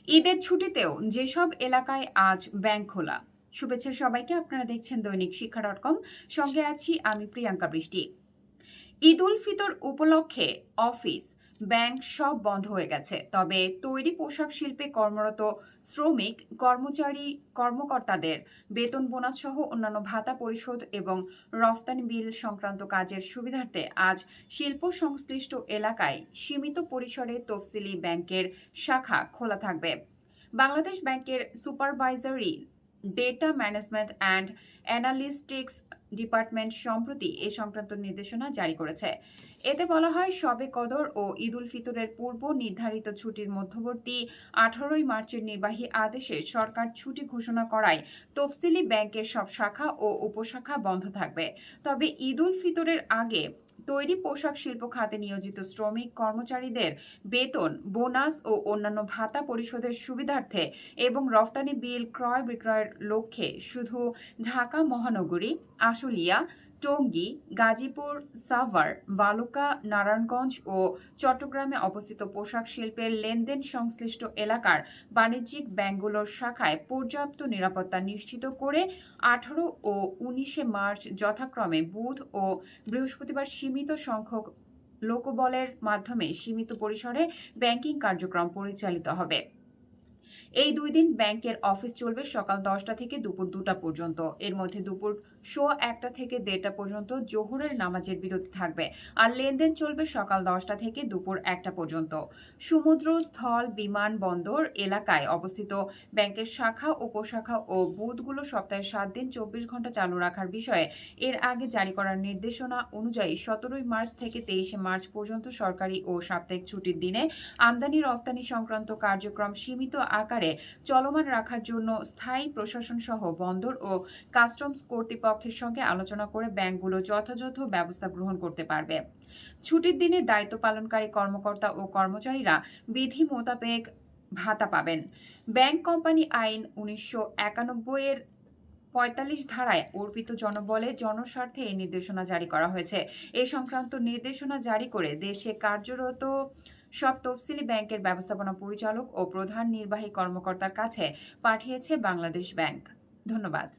ঈদের ছুটিতেও যেসব এলাকায় আজ ব্যাংক খোলা। শুভেচ্ছা সবাইকে, আপনারা দেখছেন দৈনিক শিক্ষা.com। সঙ্গে আছি আমি প্রিয়াঙ্কা বৃষ্টি। ঈদ উল ফিতর উপলক্ষে অফিস, ব্যাংক সব বন্ধ হয়ে গেছে। তবে তৈরি পোশাক শিল্পে কর্মরত শ্রমিক, কর্মকর্তাদের বেতন বোনাস সহ অন্যান্য ভাতা পরিশোধ এবং রফতানি বিল সংক্রান্ত কাজের সুবিধার্থে আজ শিল্প সংশ্লিষ্ট এলাকায় সীমিত পরিসরে তফসিলি ব্যাংকের শাখা খোলা থাকবে। বাংলাদেশ ব্যাংকের supervisory, data management and অ্যানালিস্টিক্স department সম্প্রতি এ সংক্রান্ত নির্দেশনা জারি করেছে। এতে বলা হয়, শবে কদর ও ঈদ উল ফিতরের পূর্ব নির্ধারিত ছুটির মধ্যবর্তী 18 মার্চের নির্বাহী আদেশে সরকার ছুটি ঘোষণা করায় তফসিলি ব্যাংকের সব শাখা ও উপশাখা বন্ধ থাকবে। তবে ঈদ উল ফিতরের আগে তৈরি পোশাক শিল্প খাতে নিয়োজিত শ্রমিক কর্মচারীদের বেতন, বোনাস ও অন্যান্য ভাতা পরিশোধের সুবিধার্থে এবং রফতানি বিল ক্রয় বিক্রয়ের লক্ষ্যে শুধু ঢাকা মহানগরী, আশুলিয়া, টঙ্গী, গাজীপুর, সাভার, বালুকা, নারায়ণগঞ্জ ও চট্টগ্রামে অবস্থিত পোশাক শিল্পের লেনদেন সংশ্লিষ্ট এলাকার বাণিজ্যিক ব্যাংকগুলোর শাখায় পর্যাপ্ত নিরাপত্তা নিশ্চিত করে 18 ও 19 মার্চ যথাক্রমে বুধ ও বৃহস্পতিবার সীমিত সংখ্যক লোকবলের মাধ্যমে সীমিত পরিসরে ব্যাংকিং কার্যক্রম পরিচালিত হবে। এই 2 দিন ব্যাংকের অফিস চলবে সকাল 10টা থেকে দুপুর 2টা পর্যন্ত। এর মধ্যে দুপুর 1:15 থেকে 1:30টা পর্যন্ত জোহরের নামাজের বিরতি থাকবে। আর লেনদেন চলবে সকাল 10টা থেকে দুপুর 1টা পর্যন্ত। সমুদ্র, স্থল, বিমান বন্দর এলাকায় অবস্থিত ব্যাংকের শাখা, উপশাখা ও বুথগুলো সপ্তাহে 7 দিন 24 ঘন্টা চালু রাখার বিষয়ে এর আগে জারি করার নির্দেশনা অনুযায়ী 17 মার্চ থেকে 23 মার্চ পর্যন্ত সরকারি ও সাপ্তাহিক ছুটির দিনে আমদানি রফতানি সংক্রান্ত কার্যক্রম সীমিত আকারে চলমান রাখার জন্য স্থায়ী প্রশাসন সহ বন্দর ও কাস্টমস কর্তৃপক্ষের সঙ্গে আলোচনা করে ব্যাংকগুলো যথাযথ ব্যবস্থা গ্রহণ করতে পারবে। ছুটির দিনে দায়িত্ব পালনকারী কর্মকর্তা ও কর্মচারীরা বিধি মোতাবেক ভাতা পাবেন। ব্যাংক কোম্পানি আইন 1991 এর 45 ধারায় অর্পিত জনবলে জনস্বার্থে এই নির্দেশনা জারি করা হয়েছে। এ সংক্রান্ত নির্দেশনা জারি করে দেশে কার্যরত সব তফসিলি ব্যাংকের ব্যবস্থাপনা পরিচালক ও প্রধান নির্বাহী কর্মকর্তার কাছে পাঠিয়েছে বাংলাদেশ ব্যাংক। ধন্যবাদ।